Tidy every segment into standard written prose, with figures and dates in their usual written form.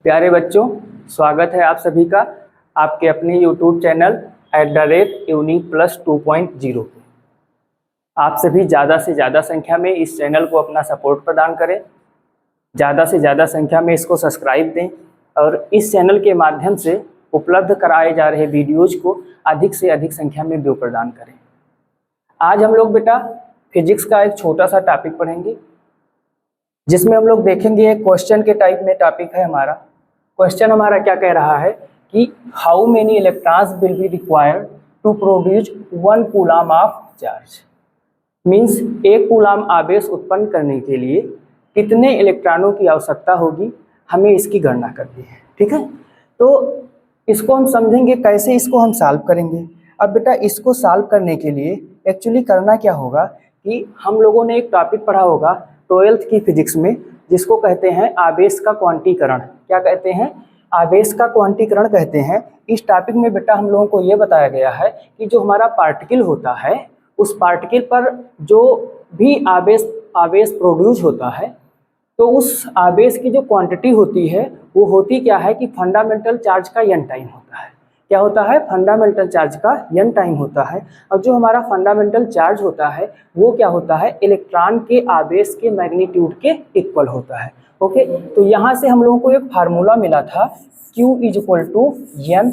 प्यारे बच्चों, स्वागत है आप सभी का आपके अपने YouTube चैनल @unique+2.0 पे। आप सभी ज़्यादा से ज़्यादा संख्या में इस चैनल को अपना सपोर्ट प्रदान करें, ज़्यादा से ज़्यादा संख्या में इसको सब्सक्राइब दें और इस चैनल के माध्यम से उपलब्ध कराए जा रहे वीडियोज़ को अधिक से अधिक संख्या में व्यू प्रदान करें। आज हम लोग बेटा फिजिक्स का एक छोटा सा टॉपिक पढ़ेंगे, जिसमें हम लोग देखेंगे एक क्वेश्चन के टाइप में टॉपिक है हमारा। क्वेश्चन हमारा क्या कह रहा है कि how many electrons will be required to produce 1 coulomb of charge. Means 1 coulomb आवेश उत्पन्न करने के लिए कितने इलेक्ट्रॉनों की आवश्यकता होगी, हमें इसकी गणना करनी है। ठीक है, तो इसको हम समझेंगे कैसे इसको हम सॉल्व करेंगे। अब बेटा इसको सॉल्व करने के लिए एक्चुअली करना क्या होगा कि हम लोगों ने एक टॉपिक पढ़ा होगा 12th की फिजिक्स में, जिसको कहते हैं आवेश का क्वांटीकरण। क्या कहते हैं? आवेश का क्वांटीकरण कहते हैं। इस टॉपिक में बेटा हम लोगों को ये बताया गया है कि जो हमारा पार्टिकल होता है, उस पार्टिकल पर जो भी आवेश प्रोड्यूस होता है, तो उस आवेश की जो क्वांटिटी होती है वो होती क्या है कि फंडामेंटल चार्ज का n टाइम होता है। क्या होता है? फंडामेंटल चार्ज का n टाइम होता है। और जो हमारा फंडामेंटल चार्ज होता है वो क्या होता है? इलेक्ट्रॉन के आवेश के मैग्नीट्यूड के इक्वल होता है। ओके, तो यहाँ से हम लोगों को एक फार्मूला मिला था Q = m।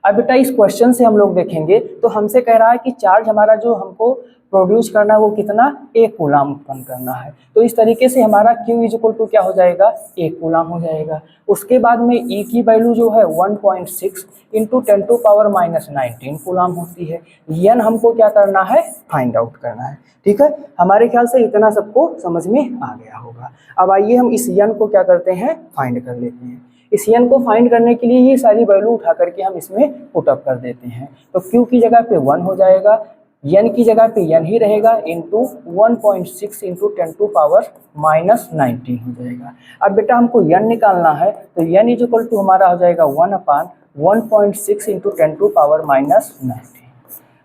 अब बेटा इस क्वेश्चन से हम लोग देखेंगे तो हमसे कह रहा है कि चार्ज हमारा जो हमको प्रोड्यूस करना है वो कितना? 1 कूलम उत्पन्न करना है। तो इस तरीके से हमारा Q = क्या हो जाएगा? 1 कूलम हो जाएगा। उसके बाद में E की वैल्यू जो है 1.6 × 10⁻⁻19 कूलम होती है। n हमको क्या करना है? फाइंड आउट करना है। ठीक है, हमारे ख्याल से इतना सबको समझ में आ गया होगा। अब आइए हम इस n को क्या करते हैं? फाइंड कर लेते हैं। इस n को फाइंड करने के लिए ये सारी वैल्यू उठा करके हम इसमें पुट अप कर देते हैं। तो Q की जगह पे 1 हो जाएगा, n की जगह पे n ही रहेगा, इंटू 1.6 × 10⁻⁻19 हो जाएगा। अब बेटा हमको n निकालना है, तो n = हमारा हो जाएगा 1/1.6 × 10⁻⁻19।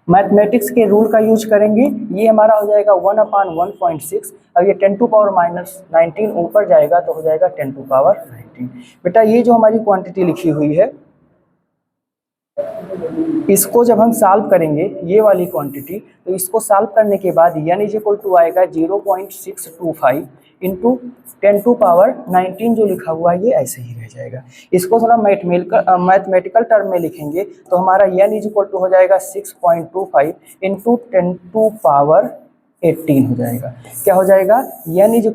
मैथमेटिक्स के रूल का यूज करेंगे, ये हमारा हो जाएगा 1/1.6 और ये 10⁻⁻19 ऊपर जाएगा तो हो जाएगा 10⁻19। बेटा ये जो हमारी क्वांटिटी लिखी हुई है, इसको जब हम सॉल्व करेंगे ये वाली क्वांटिटी, तो इसको सॉल्व करने के बाद n = आएगा 0.625 × 10⁻19 जो लिखा हुआ है ये ऐसे ही रह जाएगा। इसको थोड़ा मैथमेटिकल टर्म में लिखेंगे तो हमारा n = हो जाएगा 6.25 × 10⁻18 हो जाएगा। क्या हो जाएगा? n =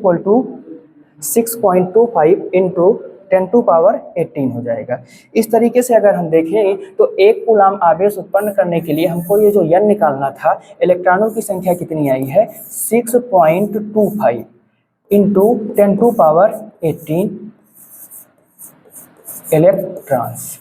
6.25 × 10⁻18 हो जाएगा। इस तरीके से अगर हम देखें तो 1 कूलम आवेश उत्पन्न करने के लिए हमको ये जो n निकालना था, इलेक्ट्रॉनों की संख्या कितनी आई है? 6.25 × 10⁻18 इलेक्ट्रॉन्स।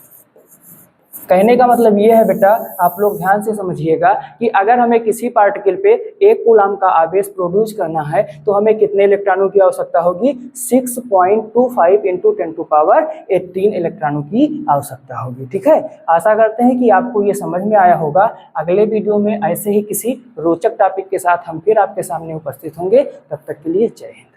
कहने का मतलब ये है बेटा, आप लोग ध्यान से समझिएगा कि अगर हमें किसी पार्टिकल पे 1 कूलम का आवेश प्रोड्यूस करना है तो हमें कितने इलेक्ट्रॉनों की आवश्यकता होगी? 6.25 × 10⁻18 इलेक्ट्रॉनों की आवश्यकता होगी। ठीक है, आशा करते हैं कि आपको ये समझ में आया होगा। अगले वीडियो में ऐसे ही किसी रोचक टॉपिक के साथ हम फिर आपके सामने उपस्थित होंगे। तब तक के लिए जय हिंद।